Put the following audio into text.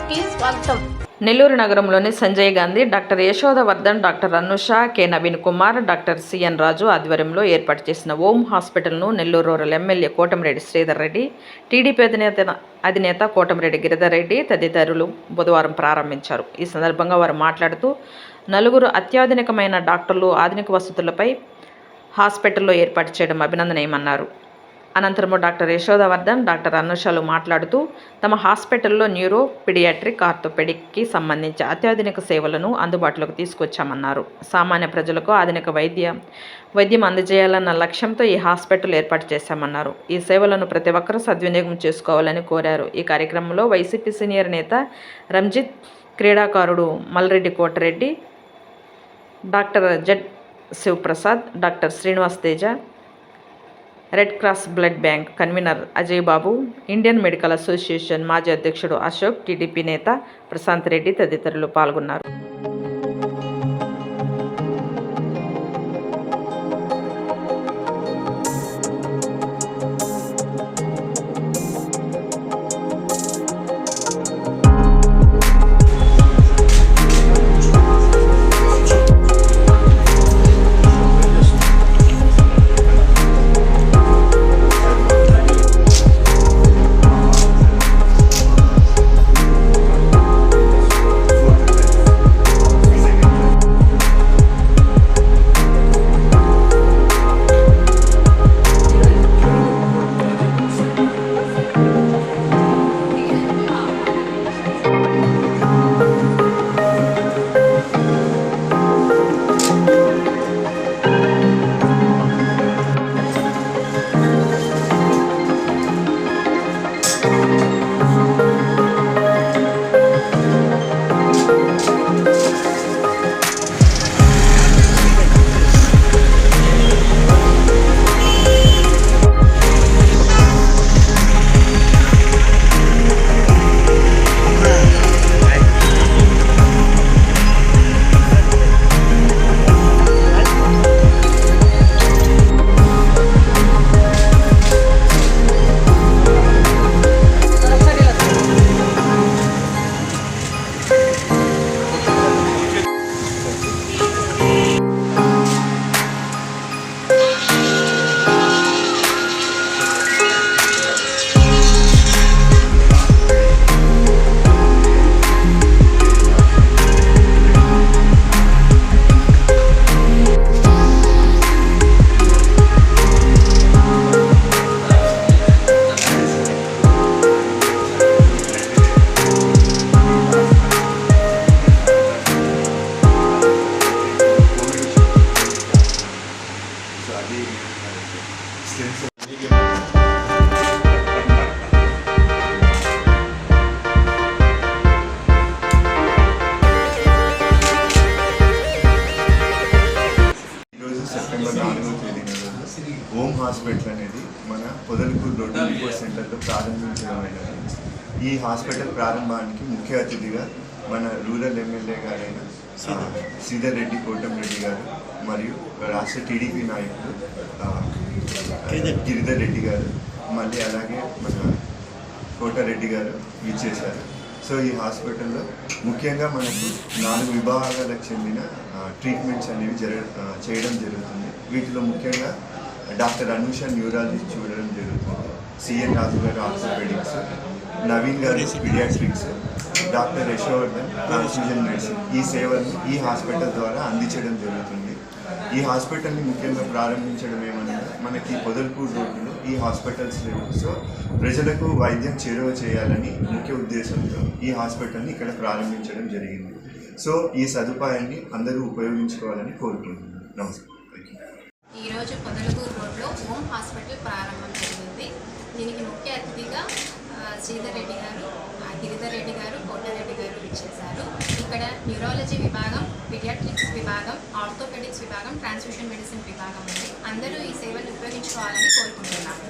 కి స్వాగతం. నెల్లూరు నగరంలోని Sanjay Gandhi, doctor Yashodavardhan, doctor Anusha, K Naveen Kumar, doctor CN Raju ఆధ్వర్యంలో ఏర్పాటు చేసిన ఓం హాస్పిటల్ను Nellore rural MLA Kotamreddy Sridhar Reddy, TDP అధినేత కోటమిరెడ్డి గిరిధర్ రెడ్డి తదితరులు బుధవారం ప్రారంభించారు. ఈ సందర్భంగా వారు మాట్లాడుతూ, నలుగురు అత్యాధునికమైన డాక్టర్లు ఆధునిక వసతులపై హాస్పిటల్లో ఏర్పాటు చేయడం అభినందనీయమన్నారు. అనంతరం డాక్టర్ యశోదవర్ధన్, డాక్టర్ అనుషలు మాట్లాడుతూ, తమ హాస్పిటల్లో న్యూరో, పీడియాట్రిక్, ఆర్థోపెడిక్కి సంబంధించి అత్యాధునిక సేవలను అందుబాటులోకి తీసుకొచ్చామన్నారు. సామాన్య ప్రజలకు ఆధునిక వైద్యం అందజేయాలన్న లక్ష్యంతో ఈ హాస్పిటల్ ఏర్పాటు చేశామన్నారు. ఈ సేవలను ప్రతి ఒక్కరూ సద్వినియోగం చేసుకోవాలని కోరారు. ఈ కార్యక్రమంలో వైసీపీ సీనియర్ నేత రంజిత్, క్రీడాకారుడు Malreddy Kotareddy, doctor Z Sivaprasad, doctor Srinivas Teja, red cross blood bank convener Ajay Babu, Indian medical association మాజీ అధ్యక్షుడు అశోక్, టీడీపీ నేత ప్రశాంత్ రెడ్డి తదితరులు పాల్గొన్నారు. ఓం హాస్పిటల్ అనేది మన పొదలకూరు రోడ్డు ఇంకో సెంటర్లో ప్రారంభించడమైనది. ఈ హాస్పిటల్ ప్రారంభానికి ముఖ్య అతిథిగా మన రూరల్ ఎమ్మెల్యే గారైన శ్రీధర్ రెడ్డి, కోటమిరెడ్డి గారు మరియు రాష్ట్ర టీడీపీ నాయకులు గిరిధర్ రెడ్డి గారు, మళ్ళీ అలాగే మన కోటారెడ్డి గారు ఇచ్చేశారు. సో ఈ హాస్పిటల్లో ముఖ్యంగా మనకు 4 విభాగాలకు చెందిన ట్రీట్మెంట్స్ అనేవి చేయడం జరుగుతుంది. వీటిలో ముఖ్యంగా డాక్టర్ అనుష న్యూరాలజీ చూడడం జరుగుతుంది, సిఎన్ రాజు గారు ఆర్థోపెడిక్స్, నవీన్ గారు paediatrics, doctor Yashovardhan transfusion medicine ఈ సేవలను ఈ హాస్పిటల్ ద్వారా అందించడం జరుగుతుంది. ఈ హాస్పిటల్ని ముఖ్యంగా ప్రారంభించడం ఏమనగా మనకి పొదలకూరు రోడ్డులో ఈ హాస్పిటల్స్ లేవు. సో ప్రజలకు వైద్యం చేరువ చేయాలని ముఖ్య ఉద్దేశంతో ఈ హాస్పిటల్ని ఇక్కడ ప్రారంభించడం జరిగింది. సో ఈ సదుపాయాన్ని అందరూ ఉపయోగించుకోవాలని కోరుకుంటున్నాను. నమస్కారం. ఈరోజు పొదలకూరు రోడ్లో ఓం హాస్పిటల్ ప్రారంభం జరిగింది. దీనికి ముఖ్య అతిథిగా శ్రీధర్ రెడ్డి గారు, గిరిధర్ రెడ్డి గారు, కోటారెడ్డి గారు ఇచ్చేశారు. ఇక్కడ న్యూరాలజీ విభాగం, పీడియాట్రిక్స్ విభాగం, ఆర్థోపెడిక్స్ విభాగం, ట్రాన్స్ఫ్యూషన్ మెడిసిన్ విభాగం ఉంది. అందరూ ఈ సేవలు ఉపయోగించుకోవాలని కోరుకుంటున్నాను.